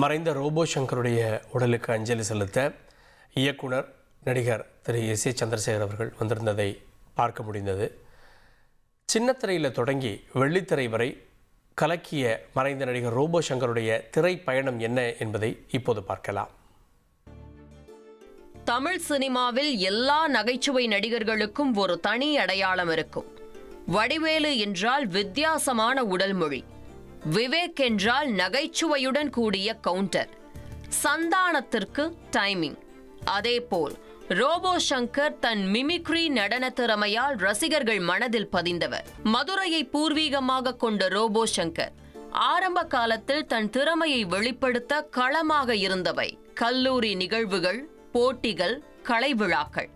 மறைந்த ரோபோ சங்கருடைய உடலுக்கு அஞ்சலி செலுத்த இயக்குனர் நடிகர் திரு எஸ்.ஏ. சந்திரசேகர் அவர்கள் வந்திருந்ததை பார்க்க முடிந்தது. சின்னத்திரையில் தொடங்கி வெள்ளித்திரை வரை கலக்கிய மறைந்த நடிகர் ரோபோ சங்கருடைய திரை பயணம் என்ன என்பதை இப்போது பார்க்கலாம். தமிழ் சினிமாவில் எல்லா நகைச்சுவை நடிகர்களுக்கும் ஒரு தனி அடையாளம் இருக்கும். வடிவேலு என்றால் வித்தியாசமான உடல் மொழி, விவேக் என்றால் நகைச்சுவையுடன் கூடிய கவுண்டர், சந்தானத்திற்கு டைமிங். அதேபோல் ரோபோ சங்கர் தன் மிமிக்ரி நடன திறமையால் ரசிகர்கள் மனதில் பதிந்தவர். மதுரையை பூர்வீகமாக கொண்ட ரோபோ சங்கர் ஆரம்ப காலத்தில் தன் திறமையை வெளிப்படுத்த களமாக இருந்தவை கல்லூரி நிகழ்வுகள், போட்டிகள், கலை விழாக்கள்.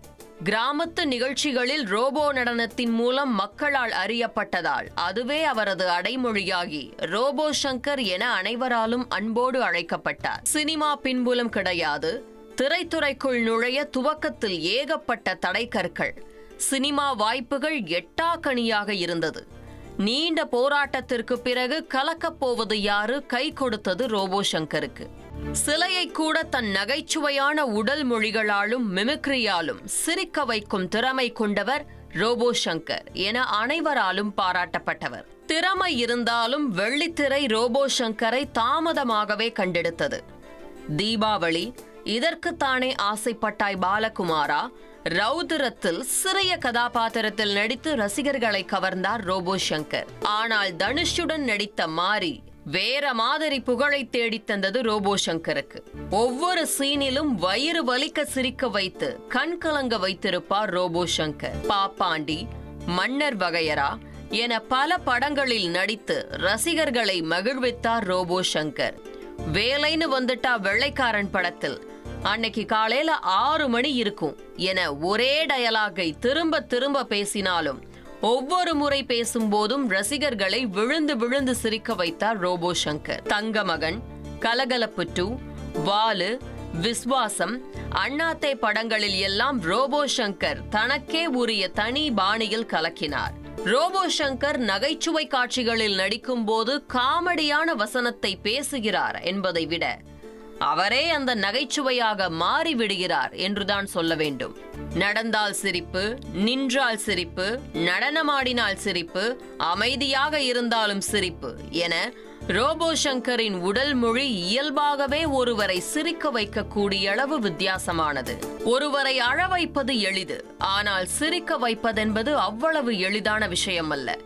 கிராமத்து நிகழ்ச்சிகளில் ரோபோ நடனத்தின் மூலம் மக்களால் அறியப்பட்டதால் அதுவே அவரது அடைமொழியாகி ரோபோ சங்கர் என அனைவராலும் அன்போடு அழைக்கப்பட்டார். சினிமா பின்புலம் கிடையாது. திரைத்துறைக்குள் நுழைய துவக்கத்தில் ஏகப்பட்ட தடைக்கற்கள், சினிமா வாய்ப்புகள் எட்டாக்கனியாக இருந்தது. நீண்ட போராட்டத்திற்கு பிறகு கலக்கப் போவது யாரு கை கொடுத்தது ரோபோ சங்கருக்கு. சிலையை கூட தன் நகைச்சுவையான உடல் மொழிகளாலும் மிமிக்ரியாலும் சிரிக்க வைக்கும் திறமை கொண்டவர் ரோபோ சங்கர் என அனைவராலும் பாராட்டப்பட்டவர். திறமை இருந்தாலும் வெள்ளித்திரை ரோபோ சங்கரை தாமதமாகவே கண்டெடுத்தது. தீபாவளி, இதற்குத்தானே ஆசைப்பட்டாய் பாலகுமாரா, ரௌதிரத்தில் சிறிய கதாபாத்திரத்தில் நடித்து ரசிகர்களை கவர்ந்தார் ரோபோ சங்கர். ஆனால் தனுஷுடன் நடித்த மாரி வேற மாதிரி புகழை தேடித் தந்தது ரோபோ சங்கருக்கு. ஒவ்வொரு சீனிலும் வயிறு வலிக்க சிரிக்க வைத்து கண் கலங்க வைத்திருப்பார் ரோபோ சங்கர். பாப்பாண்டி, மன்னர் வகையரா என பல படங்களில் நடித்து ரசிகர்களை மகிழ்வித்தார் ரோபோ சங்கர். வேலைன்னு வந்துட்டா வெள்ளைக்காரன் படத்தில் அன்னைக்கு காலையில 6 மணி இருக்கும் என ஒரே டயலாகை திரும்ப திரும்ப பேசினாலும் ஒவ்வொரு முறை பேசும்போதும் ரசிகர்களை விழுந்து விழுந்து சிரிக்க வைத்தார் ரோபோ சங்கர். தங்கமகன், கலகலப்பு 2, வாலு, விஸ்வாசம், அண்ணாத்தை படங்களில் எல்லாம் ரோபோ சங்கர் தனக்கே உரிய தனி பாணியில் கலக்கினார். ரோபோ சங்கர் நகைச்சுவை காட்சிகளில் நடிக்கும் போது காமெடியான வசனத்தை பேசுகிறார் என்பதை விட அவரே அந்த நகைச்சுவையாக மாறிவிடுகிறார் என்றுதான் சொல்ல வேண்டும். நடந்தால் சிரிப்பு, நின்றால் சிரிப்பு, நடனமாடினால் சிரிப்பு, அமைதியாக இருந்தாலும் சிரிப்பு என ரோபோ சங்கரின் உடல் மொழி இயல்பாகவே ஒருவரை சிரிக்க வைக்கக்கூடிய அளவு வித்தியாசமானது. ஒருவரை அழ வைப்பது எளிது, ஆனால் சிரிக்க வைப்பதென்பது அவ்வளவு எளிதான விஷயம் அல்ல.